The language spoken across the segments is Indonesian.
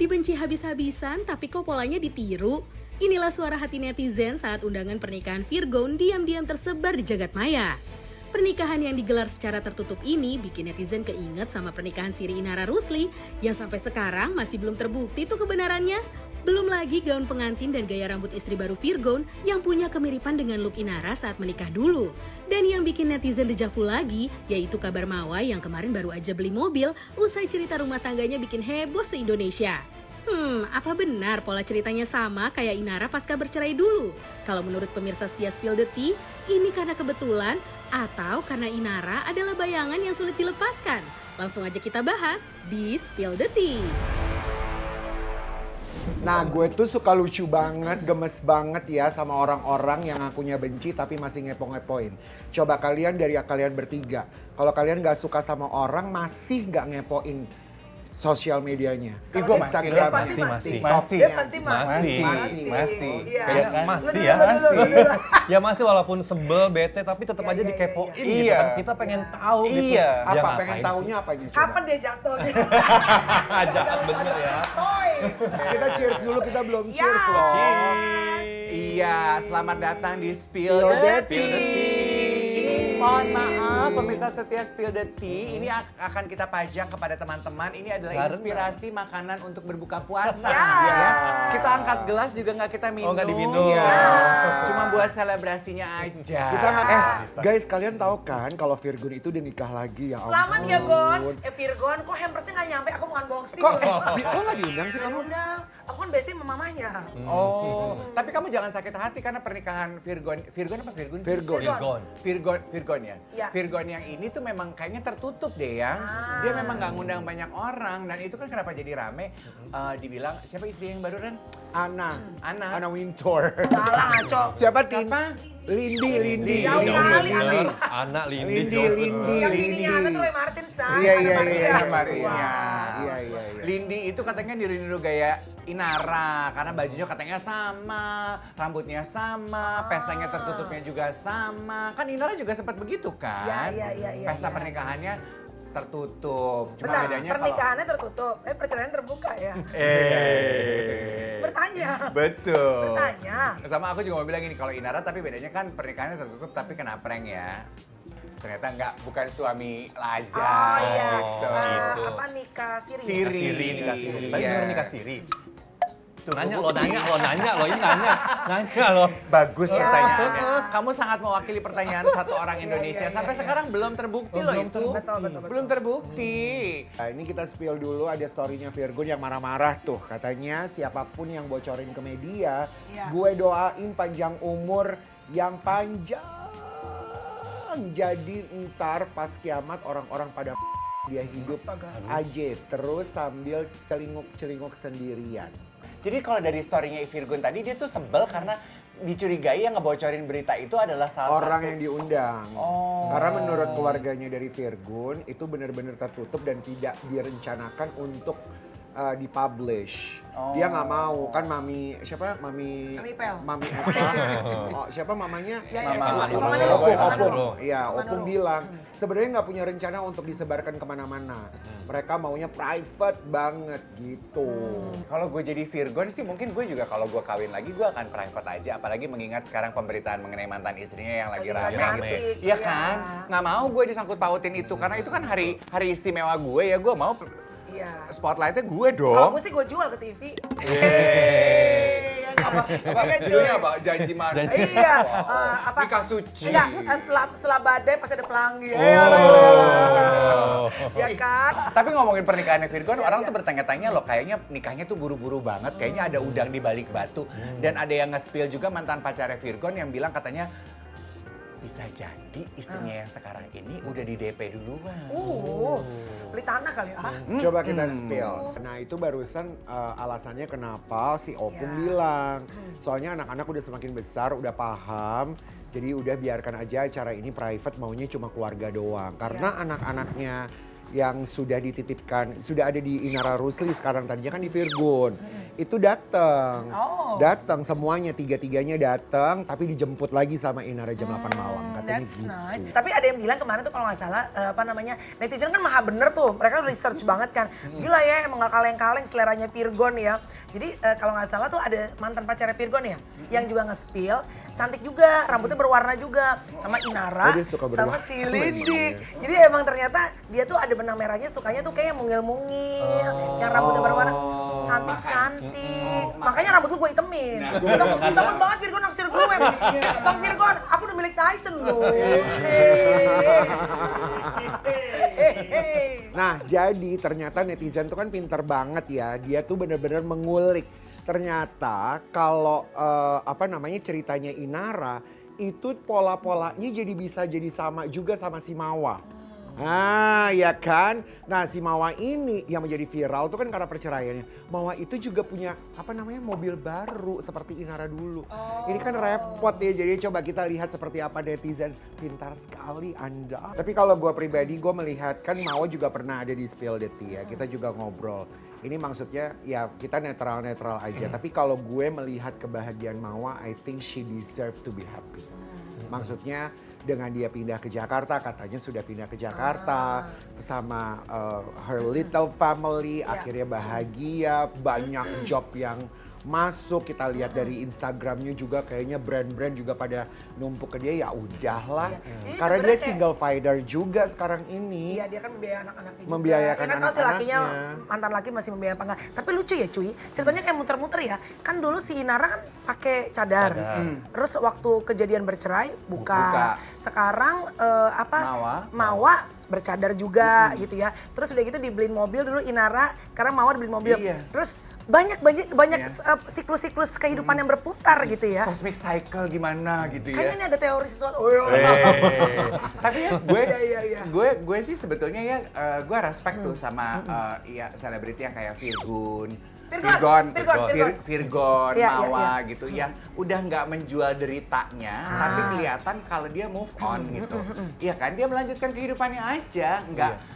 Dibenci habis-habisan tapi kok polanya ditiru? Inilah suara hati netizen saat undangan pernikahan Virgon diam-diam tersebar di jagat maya. Pernikahan yang digelar secara tertutup ini bikin netizen keinget sama pernikahan Siri Inara Rusli yang sampai sekarang masih belum terbukti tuh kebenarannya. Belum lagi gaun pengantin dan gaya rambut istri baru Virgon yang punya kemiripan dengan look Inara saat menikah dulu. Dan yang bikin netizen dejavu lagi yaitu kabar Mawai yang kemarin baru aja beli mobil usai cerita rumah tangganya bikin heboh se-Indonesia. Apa benar pola ceritanya sama kayak Inara pasca bercerai dulu? Kalau menurut pemirsa setia Spill the Tea, ini karena kebetulan atau karena Inara adalah bayangan yang sulit dilepaskan? Langsung aja kita bahas di Spill the Tea. Nah, gue tuh suka lucu banget, gemes banget ya sama orang-orang yang ngakunya benci tapi masih ngepo-ngepoin. Coba kalian dari kalian bertiga, kalau kalian gak suka sama orang masih gak ngepoin sosial medianya. Gue Instagram, masih. TikToknya. Masih. Iya. Kayak kan? Masih ya, masih. Ya masih walaupun sebel, bete, tapi tetap aja dikepoin gitu kan. Kita pengen tahu gitu. Iya. Dia Apa ngapain pengen sih? taunya apa nih? Kapan dia jatuh? Jahat bener ya. Coy. Kita cheers dulu, kita belum cheers loh. Iya, selamat datang di Spill Spill the the Tea. Mohon maaf pemirsa setia Spill the Tea, ini akan kita pajang kepada teman-teman. Ini adalah Karena- inspirasi makanan untuk berbuka puasa. Ya. Ya. Kita angkat gelas juga nggak kita minum. nggak diminum. Ya. Cuma buat selebrasinya aja. Kita guys, kalian tahu kan kalau Virgon itu udah nikah lagi ya ampun. Selamat ya Gon. Virgon, kok hampersnya nggak nyampe? Aku mau unboxing. Kok nggak diundang sih kamu? Undang. Aku kan biasanya sama mamanya. Oh, tapi kamu jangan sakit hati karena pernikahan Virgon apa Virgon? sih? Virgon. Virgon ya. Iya. Virgon yang ini tuh memang kayaknya tertutup deh ya. Dia memang nggak ngundang banyak orang dan itu kan kenapa jadi rame. Dibilang siapa istri yang baru Ren? Ana Ana. Wintour. Salah ngaco. Siapa Tin? Siapa? Lindi. Jauh kali, Anak Lindi. Yang ini Ana tuh Roy Martin, San. Iya, Ana iya, Maria. iya, Ana Maria. Iya. Lindi itu katanya niru-niru gaya Inara karena bajunya katanya sama, rambutnya sama, pestanya tertutupnya juga sama. Kan Inara juga sempat begitu kan? Iya. Pesta pernikahannya tertutup. Cuma Bentar, bedanya kalau pernikahannya tertutup, perceraian terbuka ya. Bertanya. Betul. Bertanya. Sama aku juga mau bilang ini kalau Inara tapi bedanya kan pernikahannya tertutup tapi kena prank ya. Ternyata enggak, bukan suami Laja. Oh iya. Gitu. Apa nikah siri? Siri. Nikah Siri. Tadi Iya. bener nikah Siri. Nanya lo, ini nanya lo. Bagus pertanyaannya. Kamu sangat mewakili pertanyaan satu orang Indonesia. Sampai sekarang belum terbukti loh itu. Betul. Belum terbukti. Nah, ini kita spill dulu ada storynya Virgon yang marah-marah tuh. Katanya siapapun yang bocorin ke media, Iya. gue doain panjang umur yang panjang. Jadi ntar pas kiamat orang-orang pada dia hidup aja terus sambil celinguk-celinguk sendirian. Jadi kalau dari story-nya Virgon tadi dia tuh sebel karena dicurigai yang ngebocorin berita itu adalah salah Orang satu. yang diundang. Oh. Karena menurut keluarganya dari Virgon itu benar-benar tertutup dan tidak direncanakan untuk dipublish. Dia nggak mau kan Mami siapa Mami Pel. Mami Eva. Siapa mamanya? Ya, Mama Nurul. Opung. Nurul. Iya, Mama Opung Nurul. bilang sebenarnya nggak punya rencana untuk disebarkan kemana-mana. Mereka maunya private banget gitu. Kalau gue jadi Virgon sih mungkin gue juga kalau gue kawin lagi gue akan private aja. Apalagi mengingat sekarang pemberitaan mengenai mantan istrinya yang lagi Lagi rame cantik, gitu. iya. Iya kan? Nggak mau gue disangkut pautin itu. Karena itu kan hari istimewa gue ya. Gue mau Iya. spotlightnya gue Kalau dong. gue sih gue jual ke TV. Apa judulnya apa? Janji manis. Iya. Apa? Nikah suci. Enggak, setelah badai pas ada pelangi. Ya kan? Tapi ngomongin pernikahannya Virgon, orang tuh bertanya-tanya loh, kayaknya nikahnya tuh buru-buru banget, kayaknya ada udang di balik batu. Dan ada yang nge-spill juga mantan pacarnya Virgon yang bilang katanya, bisa jadi istrinya yang sekarang ini udah di DP duluan. Beli tanah kali ya. Coba kita spill. Nah itu barusan alasannya kenapa si Opung bilang. Soalnya anak-anak udah semakin besar, udah paham. Jadi udah biarkan aja acara ini private, maunya cuma keluarga doang. Karena anak-anaknya yang sudah dititipkan, sudah ada di Inara Rusli sekarang, tadinya kan di Virgon. Itu datang. Datang semuanya, tiga-tiganya datang, tapi dijemput lagi sama Inara jam 8 malam. Katanya That's gitu. nice. Tapi ada yang bilang kemarin tuh kalau nggak salah, netizen kan maha bener tuh. Mereka research banget kan. Gila ya, emang gak kaleng-kaleng seleranya Virgon ya. Jadi kalau nggak salah tuh ada mantan pacarnya Virgon ya, yang juga nge-spill, cantik juga, rambutnya berwarna juga, sama Inara, Oh, dia suka sama berwarna. si Lindi. Jadi emang ternyata dia tuh ada benang merahnya, sukanya tuh kayak mungil-mungil, yang rambutnya berwarna cantik-cantik. Makanya rambut gue itemin. Takut banget Virgon naksir gue. Bang Virgon, aku udah milik Tyson loh. Nah, jadi ternyata netizen tuh kan pinter banget ya. Dia tuh bener-bener mengulik. Ternyata kalau ceritanya Inara itu pola-polanya bisa jadi sama juga sama si Mawa. Ah, ya kan? Nah, si Mawa ini yang menjadi viral tuh kan karena perceraiannya. Mawa itu juga punya mobil baru seperti Inara dulu. Ini kan repot ya. Jadi coba kita lihat seperti apa netizen. Pintar sekali Anda. Tapi kalau gue pribadi, gue melihat kan Mawa juga pernah ada di Spill the Tea ya. Kita juga ngobrol. Ini maksudnya ya kita netral-netral aja. Tapi kalau gue melihat kebahagiaan Mawa, I think she deserve to be happy. Maksudnya dengan dia pindah ke Jakarta, katanya sudah pindah ke Jakarta sama her little family, akhirnya bahagia, banyak job yang masuk. Kita lihat dari Instagramnya juga kayaknya brand-brand juga pada numpuk ke dia, ya udahlah. Karena dia single fighter juga sekarang ini. Iya, dia kan membiayakan anak-anaknya juga. Membiayakan Karena kalau si lakinya, anak-anaknya. mantan laki masih membiayakan apa enggak. Tapi lucu ya cuy, ceritanya kayak muter-muter ya. Kan dulu si Inara kan pakai cadar. Terus waktu kejadian bercerai, buka. Sekarang Mawa bercadar juga gitu ya. Terus udah gitu dibeliin mobil dulu Inara, sekarang Mawa dibeliin mobil. Iya. Terus banyak siklus-siklus kehidupan yang berputar gitu ya. Cosmic cycle gimana gitu ya. Kayaknya ini ada teori sesuatu. Tapi ya gue sih sebetulnya ya gue respect tuh sama selebriti yang kayak Virgon, Mawa gitu yang udah nggak menjual deritanya, tapi kelihatan kalau dia move on gitu. Iya kan, dia melanjutkan kehidupannya aja,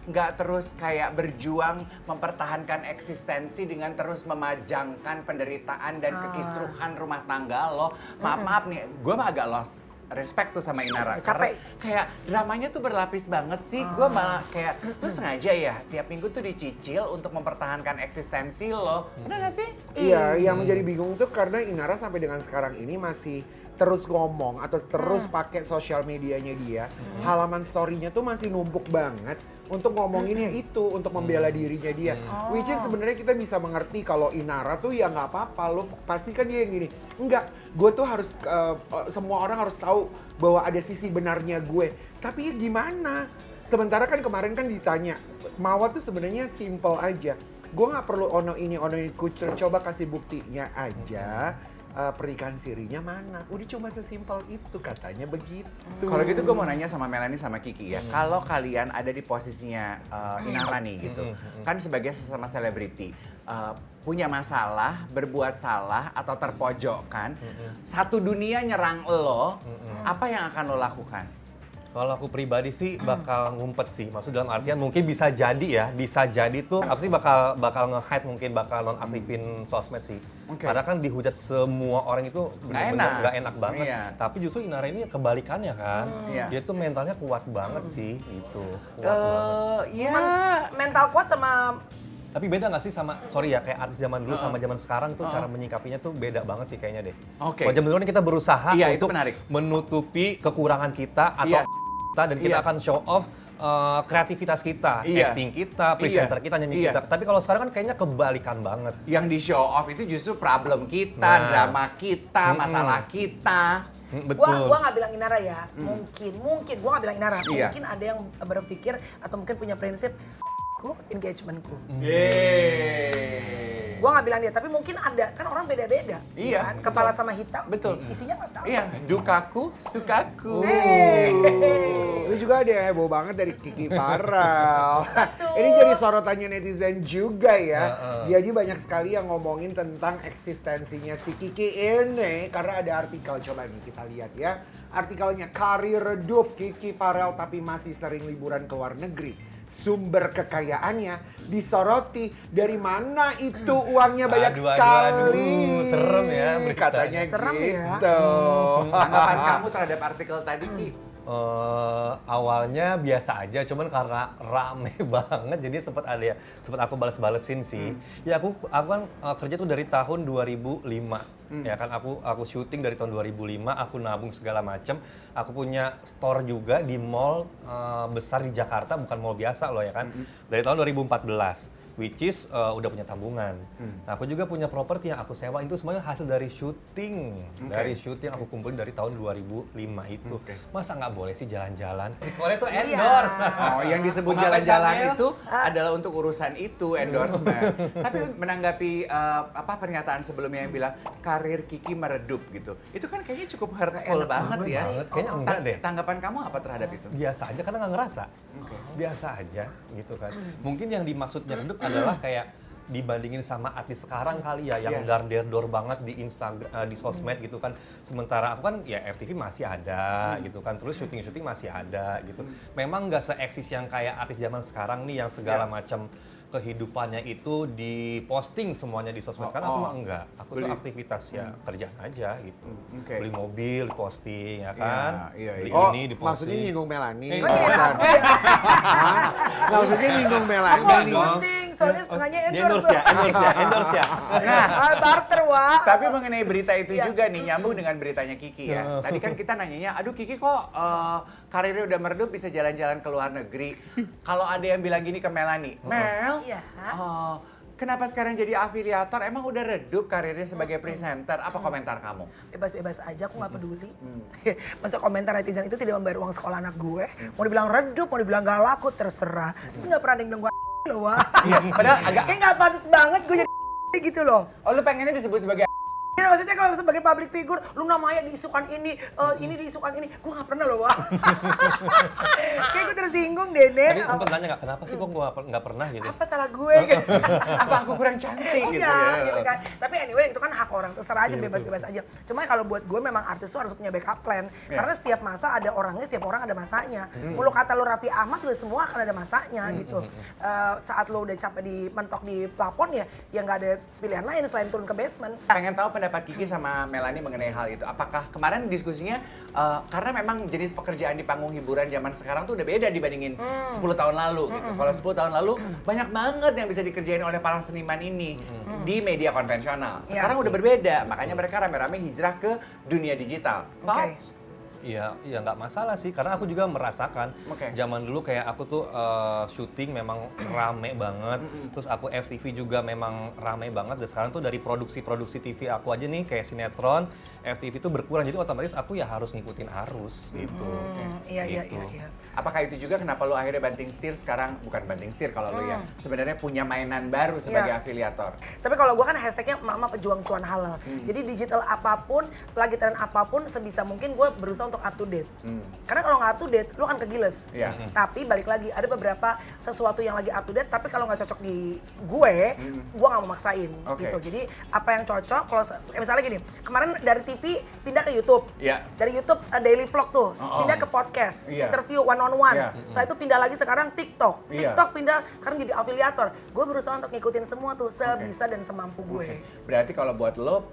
nggak terus kayak berjuang mempertahankan eksistensi dengan terus memajangkan penderitaan dan kekisruhan rumah tangga lo. Maaf nih, gue mah agak lost respect tuh sama Inara. Karena kayak dramanya tuh berlapis banget sih. Gue malah kayak, lu sengaja ya tiap minggu tuh dicicil untuk mempertahankan eksistensi lo. Bener gak sih? Iya, yang menjadi bingung tuh karena Inara sampai dengan sekarang ini masih terus ngomong atau terus pakai sosial medianya dia. Halaman story-nya tuh masih numpuk banget untuk ngomonginnya itu, untuk membela dirinya dia. Which is sebenarnya kita bisa mengerti kalau Inara tuh ya nggak apa-apa, lo pasti kan dia yang gini. Enggak, gue tuh harus, semua orang harus tahu bahwa ada sisi benarnya gue. Tapi ya gimana? Sementara kan kemarin kan ditanya, Mawa tuh sebenarnya simple aja. Gue nggak perlu ono ini coba kasih buktinya aja. Pernikahan sirinya mana? Udah cuma sesimpel itu katanya begitu. Kalau gitu gue mau nanya sama Melanie sama Kiki ya. Kalau kalian ada di posisinya Inara nih gitu. Kan sebagai sesama selebriti. Punya masalah, berbuat salah atau terpojokkan. Satu dunia nyerang lo. Apa yang akan lo lakukan? Kalau aku pribadi sih bakal ngumpet sih. Maksud dalam artian mungkin bisa jadi tuh aku sih bakal nge-hide, mungkin bakal nonaktifin sosmed sih. Karena kan dihujat semua orang itu benar-benar nggak enak banget. Iya. Tapi justru Inara ini kebalikannya kan. Dia tuh mentalnya kuat banget sih gitu. Kuat banget. Mental kuat sama. Tapi beda nggak sih sama, sorry ya, kayak artis zaman dulu sama zaman sekarang tuh cara menyikapinya tuh beda banget sih kayaknya deh. Kalau zaman dulu kan kita berusaha untuk menutupi kekurangan kita atau kita, dan kita akan show off kreativitas kita, acting kita, presenter kita, nyanyi kita. Tapi kalau sekarang kan kayaknya kebalikan banget. Yang di show off itu justru problem kita, drama kita, masalah kita. Betul. Gua nggak bilang Inara ya, mungkin gua nggak bilang Inara. Mungkin ada yang berpikir atau mungkin punya prinsip engagementku. Gua nggak bilang dia, tapi mungkin ada, kan orang beda-beda. Iya, kan? Kepala sama hitam. Betul. Isinya nggak tahu. Iya, dukaku, sukaku. Lu juga juga ada yang heboh banget dari Kiki Farel. Ini jadi sorotannya netizen juga ya. Jadi banyak sekali yang ngomongin tentang eksistensinya si Kiki ini. Karena ada artikel, coba nih kita lihat ya. Artikelnya, karir redup Kiki Farel tapi masih sering liburan ke luar negeri. Sumber kekayaannya disoroti, dari mana itu uangnya banyak sekali. Serem ya katanya serem gitu. Tanggapan kamu terhadap artikel tadi, Ki? Awalnya biasa aja, cuman karena rame banget jadi sempat aku bales-balesin sih. Ya aku kan kerja tuh dari tahun 2005. Ya kan aku syuting dari tahun 2005, aku nabung segala macem. Aku punya store juga di mall besar di Jakarta, bukan mall biasa loh ya kan. Dari tahun 2014. Which is udah punya tabungan. Nah, aku juga punya properti yang aku sewa, itu semuanya hasil dari syuting. Dari syuting aku kumpulin dari tahun 2005 itu. Masa nggak boleh sih jalan-jalan? Di Korea tuh endorse. Oh, yang disebut jalan-jalan itu adalah untuk urusan itu, endorsement. Tapi menanggapi pernyataan sebelumnya yang bilang karir Kiki meredup gitu. Itu kan kayaknya cukup hurtful banget ya. Kayaknya enggak deh. Tanggapan kamu apa terhadap itu? Biasa aja karena nggak ngerasa. Biasa aja gitu kan. Mungkin yang dimaksudnya redup adalah kayak dibandingin sama artis sekarang kali ya yang dar-der-dor banget di Instagram, di sosmed gitu kan. Sementara aku kan ya FTV masih ada gitu kan, terus syuting-syuting masih ada gitu. Memang nggak se-eksis yang kayak artis zaman sekarang nih yang segala macam kehidupannya itu diposting semuanya di sosmed. Kan aku mah enggak, aku tuh aktivitas ya kerjaan aja gitu. Beli mobil diposting ya kan, beli ini diposting. Maksudnya nyinggung Melanie nih. Iya. Maksudnya nyinggung Aku Melanie harus nih. posting, soalnya setengahnya Endorse ya. Nah, barter, Wak. tapi mengenai berita itu juga nih, nyambung dengan beritanya Kiki ya. Tadi kan kita nanyanya, aduh Kiki kok karirnya udah meredup bisa jalan-jalan ke luar negeri. Kalau ada yang bilang gini ke Melanie, Mel, kenapa sekarang jadi afiliator? Emang udah redup karirnya sebagai presenter? Apa komentar kamu? Bebas-bebas aja, aku gak peduli. Masa komentar netizen itu tidak membayar uang sekolah anak gue. Mau dibilang redup, mau dibilang gak laku, terserah. Itu gak pernah ada yang bilang gue loh, Wak. Padahal agak... Kayak gak pantas banget gue jadi gitu loh. Oh, lu pengennya disebut sebagai Ya, maksudnya kalau sebagai public figure, lu namanya diisukan ini diisukan ini. Gue gak pernah loh, Wak. Kayak gue tersinggung deh, Tadi sempet nanya nggak, kenapa sih kok gue nggak pernah gitu? Apa salah gue? apa aku kurang cantik gitu Iya, ya? gitu kan. Tapi anyway, itu kan hak orang, terserah aja, bebas-bebas aja. Cuma kalau buat gue memang artis tuh harus punya backup plan. Karena setiap masa ada orangnya, setiap orang ada masanya. Mulu kata lu Raffi Ahmad juga semua akan ada masanya gitu. Saat lu udah capek mentok di plafon ya nggak ada pilihan lain selain turun ke basement. Pengen tahu pendapat Kiki sama Melanie mengenai hal itu. Apakah kemarin diskusinya karena memang jenis pekerjaan di panggung hiburan zaman sekarang tuh udah beda dibandingin 10 tahun lalu gitu. Kalau 10 tahun lalu banyak banget yang bisa dikerjain oleh para seniman ini di media konvensional. Sekarang udah berbeda, makanya mereka rame-rame hijrah ke dunia digital. Thoughts? Iya nggak masalah sih, karena aku juga merasakan zaman dulu kayak aku tuh syuting memang rame banget, terus aku FTV juga memang rame banget, dan sekarang tuh dari produksi TV aku aja nih kayak sinetron, FTV tuh berkurang, jadi otomatis aku ya harus ngikutin arus gitu. Iya. Apakah itu juga kenapa lo akhirnya banting setir sekarang, bukan banting setir kalau lo ya sebenarnya punya mainan baru sebagai afiliator? Tapi kalau gue kan hashtagnya mama pejuang cuan halal. Jadi digital apapun, lagi tren apapun, sebisa mungkin gue berusaha untuk up to date. Karena kalau nggak up to date, lu kan kegiles. Tapi balik lagi, ada beberapa sesuatu yang lagi up to date, tapi kalau nggak cocok di gue nggak mau maksain gitu. Jadi apa yang cocok, kalau misalnya gini, kemarin dari TV pindah ke YouTube, dari YouTube daily vlog tuh, pindah ke podcast, interview one on one. Setelah itu pindah lagi sekarang TikTok, pindah sekarang jadi afiliator. Gue berusaha untuk ngikutin semua tuh sebisa dan semampu gue. Berarti kalau buat lo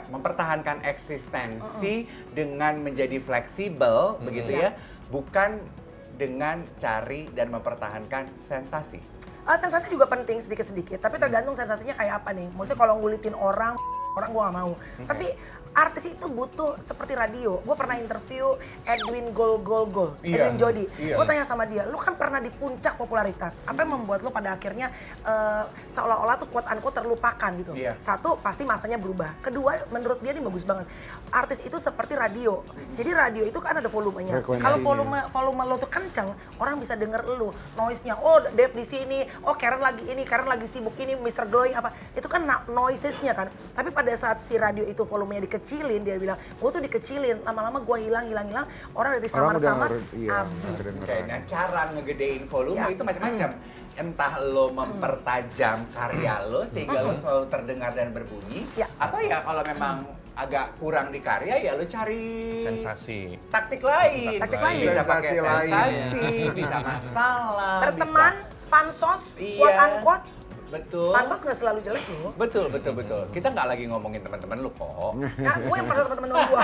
mempertahankan eksistensi dengan menjadi fleksibel begitu ya, bukan dengan cari dan mempertahankan sensasi. Sensasi juga penting sedikit-sedikit, tapi tergantung sensasinya kayak apa nih. Maksudnya kalau ngulitin orang gue gak mau. Tapi artis itu butuh seperti radio. Gue pernah interview Edwin Edwin Jody. Gue tanya sama dia, lu kan pernah di puncak popularitas. Apa yang membuat lu pada akhirnya seolah-olah tuh quote unquote terlupakan gitu. Satu, pasti masanya berubah. Kedua, menurut dia ini bagus banget. Artis itu seperti radio. Jadi radio itu kan ada volumenya. Kalau volume lo tuh kenceng, orang bisa denger lu. Noise-nya, oh Dev di sini, oh Karen lagi ini, Karen lagi sibuk ini, Mr. Glowing apa. Itu kan noisesnya kan. Tapi pada saat si radio itu volumenya dikecil, dikecilin, dia bilang, gue tuh dikecilin, lama-lama gue hilang, orang dari samar-samar habis. Kayaknya cara ngegedein volume itu macam-macam. Entah lo mempertajam karya lo sehingga lo selalu terdengar dan berbunyi, atau ya kalau memang agak kurang di karya ya lo cari sensasi, taktik lain. Bisa pakai sensasi, bisa masalah, berteman, pansos, quote unquote. Betul. Pansos nggak selalu jelek loh. Betul. Kita nggak lagi ngomongin teman-teman lu kok. Nah, gue yang pada teman-teman gue.